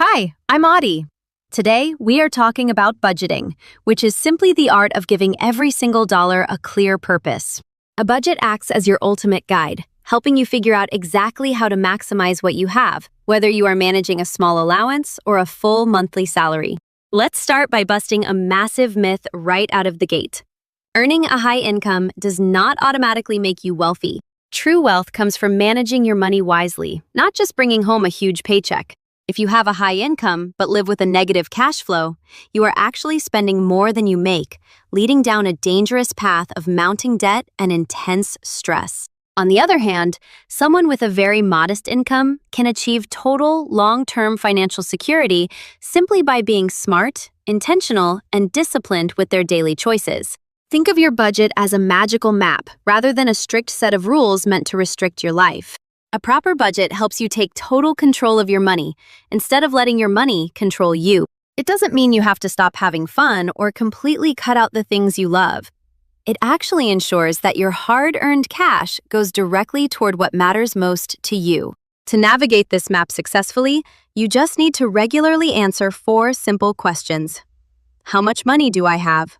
Hi, I'm Audie. Today, we are talking about budgeting, which is simply the art of giving every single dollar a clear purpose. A budget acts as your ultimate guide, helping you figure out exactly how to maximize what you have, whether you are managing a small allowance or a full monthly salary. Let's start by busting a massive myth right out of the gate. Earning a high income does not automatically make you wealthy. True wealth comes from managing your money wisely, not just bringing home a huge paycheck. If you have a high income but live with a negative cash flow, you are actually spending more than you make, leading down a dangerous path of mounting debt and intense stress. On the other hand, someone with a very modest income can achieve total, long-term financial security simply by being smart, intentional, and disciplined with their daily choices. Think of your budget as a magical map rather than a strict set of rules meant to restrict your life. A proper budget helps you take total control of your money instead of letting your money control you. It doesn't mean you have to stop having fun or completely cut out the things you love. It actually ensures that your hard-earned cash goes directly toward what matters most to you. To navigate this map successfully, you just need to regularly answer 4 simple questions. How much money do I have?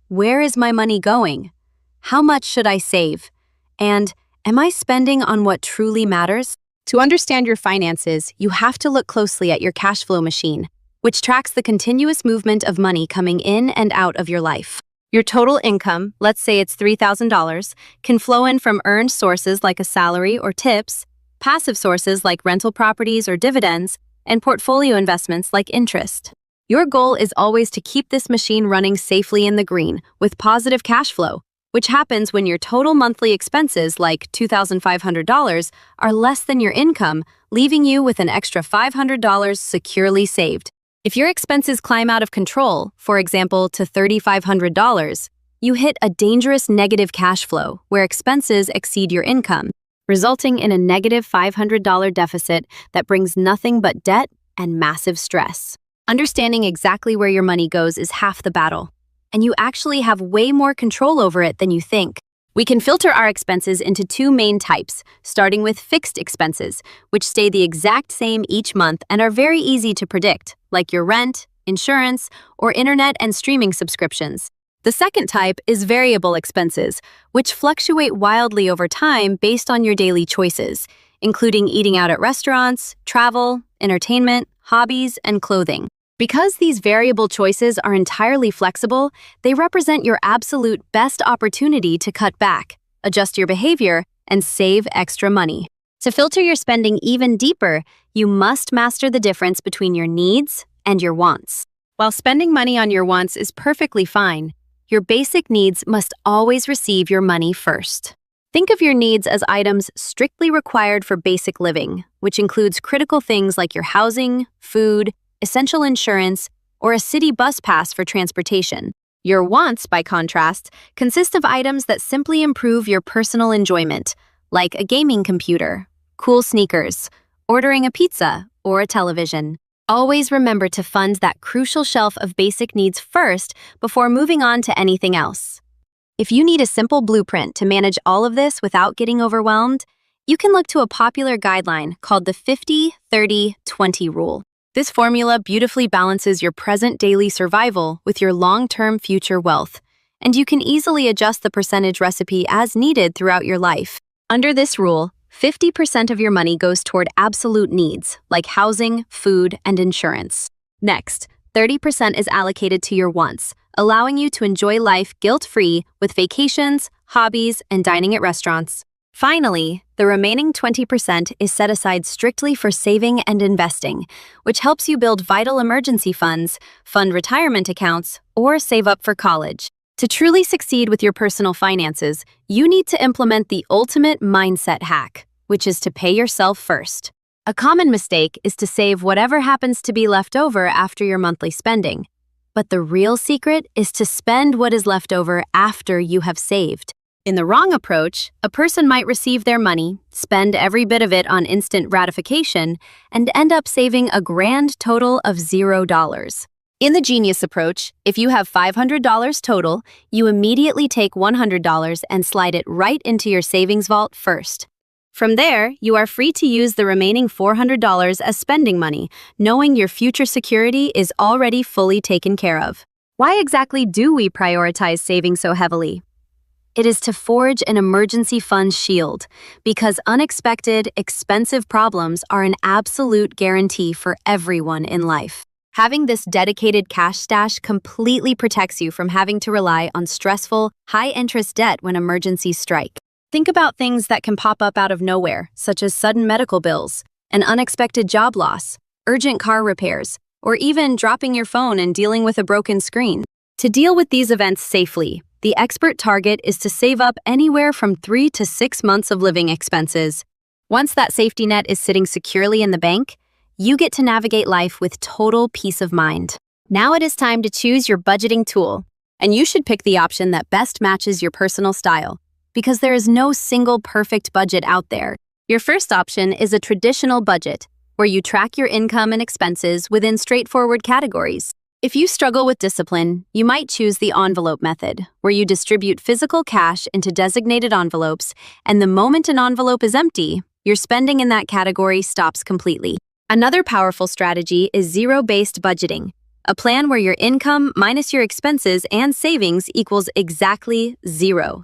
Where is my money going? How much should I save? And am I spending on what truly matters? To understand your finances, you have to look closely at your cash flow machine, which tracks the continuous movement of money coming in and out of your life. Your total income, let's say it's $3,000, can flow in from earned sources like a salary or tips, passive sources like rental properties or dividends, and portfolio investments like interest. Your goal is always to keep this machine running safely in the green with positive cash flow, which happens when your total monthly expenses, like $2,500, are less than your income, leaving you with an extra $500 securely saved. If your expenses climb out of control, for example, to $3,500, you hit a dangerous negative cash flow where expenses exceed your income, resulting in a negative $500 deficit that brings nothing but debt and massive stress. Understanding exactly where your money goes is half the battle, and you actually have way more control over it than you think. We can filter our expenses into 2 main types, starting with fixed expenses, which stay the exact same each month and are very easy to predict, like your rent, insurance, or internet and streaming subscriptions. The second type is variable expenses, which fluctuate wildly over time based on your daily choices, including eating out at restaurants, travel, entertainment, hobbies, and clothing. Because these variable choices are entirely flexible, they represent your absolute best opportunity to cut back, adjust your behavior, and save extra money. To filter your spending even deeper, you must master the difference between your needs and your wants. While spending money on your wants is perfectly fine, your basic needs must always receive your money first. Think of your needs as items strictly required for basic living, which includes critical things like your housing, food, essential insurance, or a city bus pass for transportation. Your wants, by contrast, consist of items that simply improve your personal enjoyment, like a gaming computer, cool sneakers, ordering a pizza, or a television. Always remember to fund that crucial shelf of basic needs first before moving on to anything else. If you need a simple blueprint to manage all of this without getting overwhelmed, you can look to a popular guideline called the 50-30-20 rule. This formula beautifully balances your present daily survival with your long-term future wealth, and you can easily adjust the percentage recipe as needed throughout your life. Under this rule, 50% of your money goes toward absolute needs, like housing, food, and insurance. Next, 30% is allocated to your wants, allowing you to enjoy life guilt-free with vacations, hobbies, and dining at restaurants. Finally, the remaining 20% is set aside strictly for saving and investing, which helps you build vital emergency funds, fund retirement accounts, or save up for college. To truly succeed with your personal finances, you need to implement the ultimate mindset hack, which is to pay yourself first. A common mistake is to save whatever happens to be left over after your monthly spending. But the real secret is to spend what is left over after you have saved. In the wrong approach, a person might receive their money, spend every bit of it on instant gratification, and end up saving a grand total of $0. In the genius approach, if you have $500 total, you immediately take $100 and slide it right into your savings vault first. From there, you are free to use the remaining $400 as spending money, knowing your future security is already fully taken care of. Why exactly do we prioritize saving so heavily? It is to forge an emergency fund shield, because unexpected, expensive problems are an absolute guarantee for everyone in life. Having this dedicated cash stash completely protects you from having to rely on stressful, high-interest debt when emergencies strike. Think about things that can pop up out of nowhere, such as sudden medical bills, an unexpected job loss, urgent car repairs, or even dropping your phone and dealing with a broken screen. To deal with these events safely, the expert target is to save up anywhere from 3 to 6 months of living expenses. Once that safety net is sitting securely in the bank, you get to navigate life with total peace of mind. Now it is time to choose your budgeting tool, and you should pick the option that best matches your personal style, because there is no single perfect budget out there. Your first option is a traditional budget, where you track your income and expenses within straightforward categories. If you struggle with discipline, you might choose the envelope method, where you distribute physical cash into designated envelopes, and the moment an envelope is empty, your spending in that category stops completely. Another powerful strategy is zero-based budgeting, a plan where your income minus your expenses and savings equals exactly zero,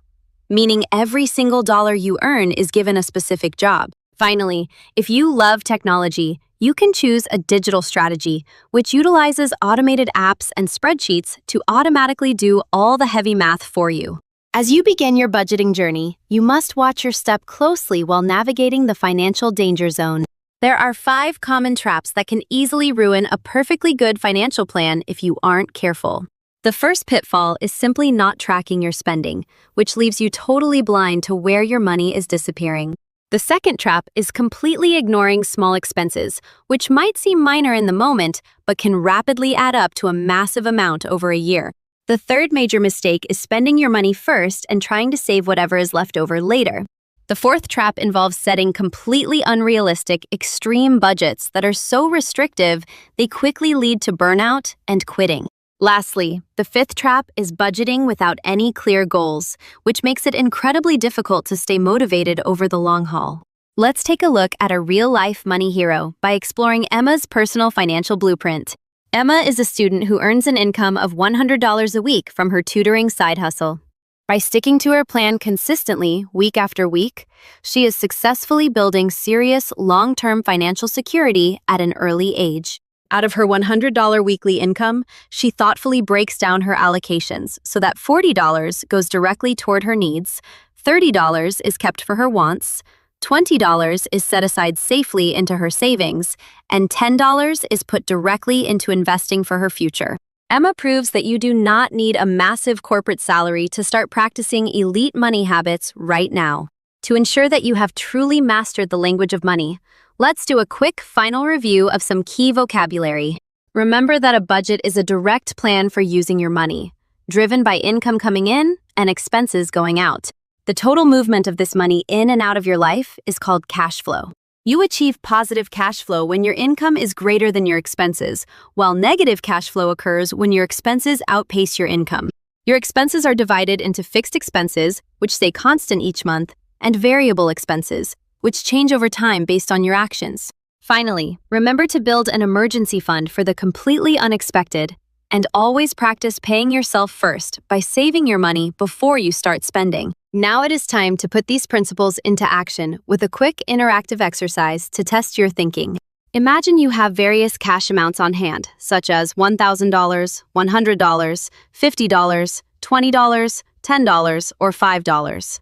meaning every single dollar you earn is given a specific job. Finally, if you love technology, you can choose a digital strategy, which utilizes automated apps and spreadsheets to automatically do all the heavy math for you. As you begin your budgeting journey, you must watch your step closely while navigating the financial danger zone. There are 5 common traps that can easily ruin a perfectly good financial plan if you aren't careful. The first pitfall is simply not tracking your spending, which leaves you totally blind to where your money is disappearing. The second trap is completely ignoring small expenses, which might seem minor in the moment, but can rapidly add up to a massive amount over a year. The third major mistake is spending your money first and trying to save whatever is left over later. The fourth trap involves setting completely unrealistic, extreme budgets that are so restrictive, they quickly lead to burnout and quitting. Lastly, the fifth trap is budgeting without any clear goals, which makes it incredibly difficult to stay motivated over the long haul. Let's take a look at a real-life money hero by exploring Emma's personal financial blueprint. Emma is a student who earns an income of $100 a week from her tutoring side hustle. By sticking to her plan consistently, week after week, she is successfully building serious, long-term financial security at an early age. Out of her $100 weekly income, she thoughtfully breaks down her allocations so that $40 goes directly toward her needs, $30 is kept for her wants, $20 is set aside safely into her savings, and $10 is put directly into investing for her future. Emma proves that you do not need a massive corporate salary to start practicing elite money habits right now. To ensure that you have truly mastered the language of money, let's do a quick final review of some key vocabulary. Remember that a budget is a direct plan for using your money, driven by income coming in and expenses going out. The total movement of this money in and out of your life is called cash flow. You achieve positive cash flow when your income is greater than your expenses, while negative cash flow occurs when your expenses outpace your income. Your expenses are divided into fixed expenses, which stay constant each month, and variable expenses, which change over time based on your actions. Finally, remember to build an emergency fund for the completely unexpected, and always practice paying yourself first by saving your money before you start spending. Now it is time to put these principles into action with a quick interactive exercise to test your thinking. Imagine you have various cash amounts on hand, such as $1,000, $100, $50, $20, $10, or $5.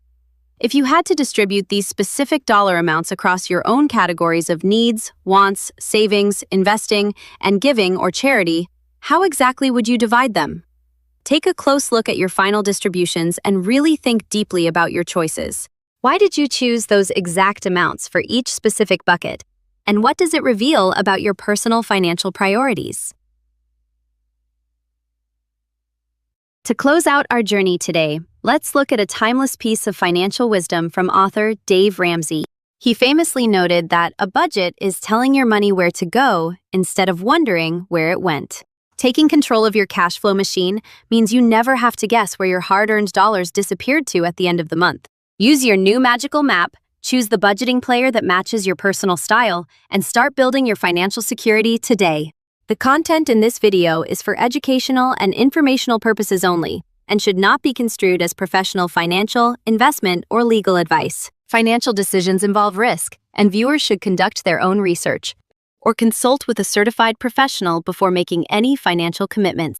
If you had to distribute these specific dollar amounts across your own categories of needs, wants, savings, investing, and giving or charity, how exactly would you divide them? Take a close look at your final distributions and really think deeply about your choices. Why did you choose those exact amounts for each specific bucket? And what does it reveal about your personal financial priorities? To close out our journey today, let's look at a timeless piece of financial wisdom from author Dave Ramsey. He famously noted that a budget is telling your money where to go instead of wondering where it went. Taking control of your cash flow machine means you never have to guess where your hard-earned dollars disappeared to at the end of the month. Use your new magical map, Choose the budgeting player that matches your personal style and start building your financial security today. The content in this video is for educational and informational purposes only and should not be construed as professional financial, investment, or legal advice. Financial decisions involve risk, and viewers should conduct their own research or consult with a certified professional before making any financial commitments.